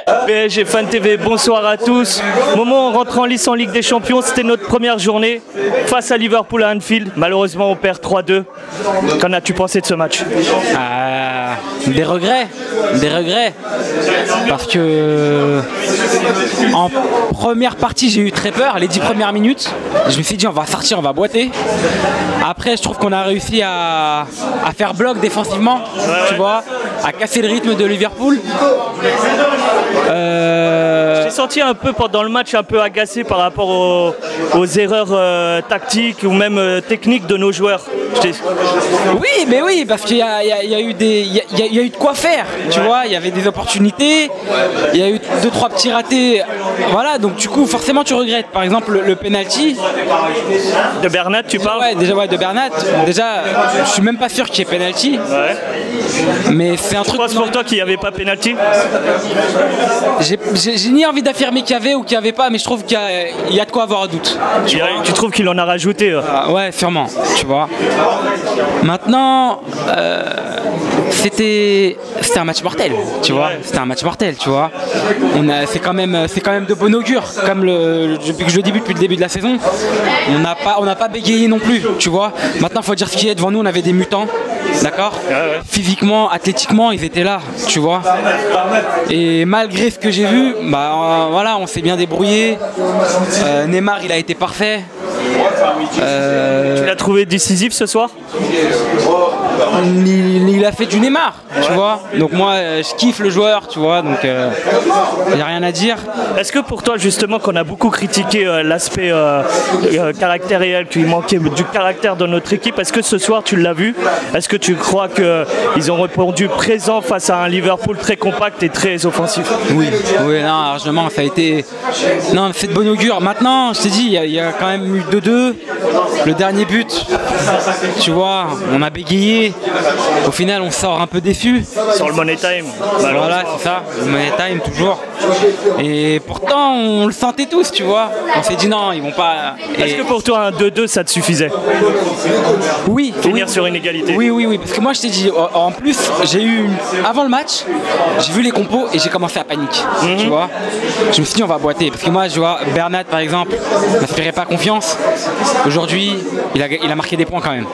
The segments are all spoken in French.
PSG Fan TV, bonsoir à tous. Moment, on rentre en lice en Ligue des Champions, c'était notre première journée face à Liverpool à Anfield. Malheureusement, on perd 3-2. Qu'en as-tu pensé de ce match? Des regrets. Parce que en première partie, j'ai eu très peur, les 10 premières minutes. Je me suis dit, on va sortir, on va boiter. Après, je trouve qu'on a réussi à faire bloc défensivement, tu vois, à casser le rythme de Liverpool. J'ai senti un peu pendant le match un peu agacé par rapport aux erreurs tactiques ou même techniques de nos joueurs. Oui, mais oui, parce qu'il y a eu de quoi faire, tu vois, il y avait des opportunités, il y a eu 2-3 petits ratés, voilà, donc du coup forcément tu regrettes. Par exemple le penalty de Bernat, tu parles? Ouais, de Bernat. Déjà, je suis même pas sûr qu'il y ait penalty. Ouais. Mais c'est un truc. Tu penses pour toi qu'il n'y avait pas penalty? J'ai ni envie d'affirmer qu'il y avait ou qu'il n'y avait pas, mais je trouve qu'il y a de quoi avoir un doute. Tu trouves qu'il en a rajouté? Ouais, sûrement, tu vois. Maintenant, c'était un match mortel, tu vois. C'était un match mortel, tu vois. C'est quand même de bon augure, comme depuis que je le débute, depuis le début de la saison. On n'a pas bégayé non plus, tu vois. Maintenant, il faut dire ce qui est. Devant nous, on avait des mutants, d'accord. Physiquement, athlétiquement, ils étaient là, tu vois. Et malgré ce que j'ai vu, voilà, on s'est bien débrouillé. Neymar, il a été parfait. Tu l'as trouvé décisif ce soir? Il a fait du Neymar, tu vois. Donc moi, je kiffe le joueur, tu vois. Donc il n'y a rien à dire. Est-ce que pour toi, justement, qu'on a beaucoup critiqué l'aspect caractériel, qu'il manquait du caractère dans notre équipe, est-ce que ce soir, tu l'as vu? Est-ce que tu crois qu'ils ont répondu présent face à un Liverpool très compact et très offensif? Oui, non, largement, ça a été... Non, c'est de bon augure. Maintenant, je t'ai dit, il y a quand même eu 2-2. Le dernier but, tu vois, on a bégayé. Au final, on sort un peu déçu. Sur le Money Time. Voilà, c'est ça, le Money Time toujours. Et pourtant, on le sentait tous, tu vois. On s'est dit non, ils vont pas... Est-ce que pour toi, un 2-2, ça te suffisait? Oui. Finir sur une égalité? Oui, parce que moi, je t'ai dit, en plus, avant le match, j'ai vu les compos et j'ai commencé à paniquer, tu vois. Je me suis dit, on va boiter. Parce que moi, je vois, Bernat, par exemple, n'inspirait pas confiance. Aujourd'hui, il a marqué des points quand même.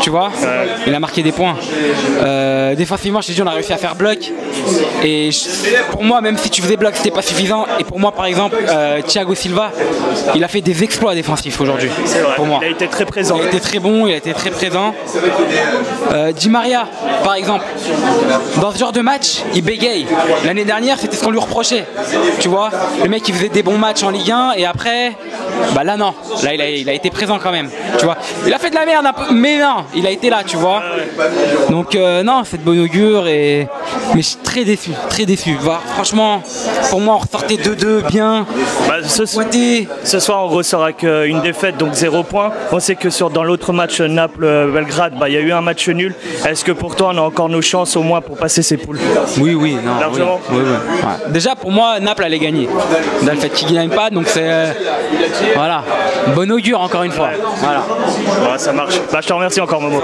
Tu vois, il a marqué des points. Défensivement, je t'ai dit, on a réussi à faire bloc. Et pour moi, même si tu faisais bloc, c'était pas suffisant. Et pour moi, par exemple, Thiago Silva, il a fait des exploits défensifs aujourd'hui. Pour moi. Il a été très présent. Il a été très bon, il a été très présent. Di Maria, par exemple, dans ce genre de match, il bégaye. L'année dernière, c'était ce qu'on lui reprochait. Tu vois, le mec, il faisait des bons matchs en Ligue 1 et après, là non. Là, il a été présent quand même. Tu vois, il a fait de la merde un peu, mais non, il a été là, tu vois. Donc non, c'est de bon augure mais je suis très déçu. Franchement, pour moi, on ressortait 2-2 bien. Ce soir, on ressort avec une défaite, donc 0 points. On sait que dans l'autre match Naples-Belgrade, il y a eu un match nul. Est-ce que pour toi, on a encore nos chances au moins pour passer ces poules? Oui, non. Largement. Oui. Ouais. Déjà, pour moi, Naples allait gagner. Dans le fait qu'ils ne gagnent pas, donc c'est voilà, bon augure encore une fois. Voilà. Ça marche. Je te remercie encore, Momo. Ouais.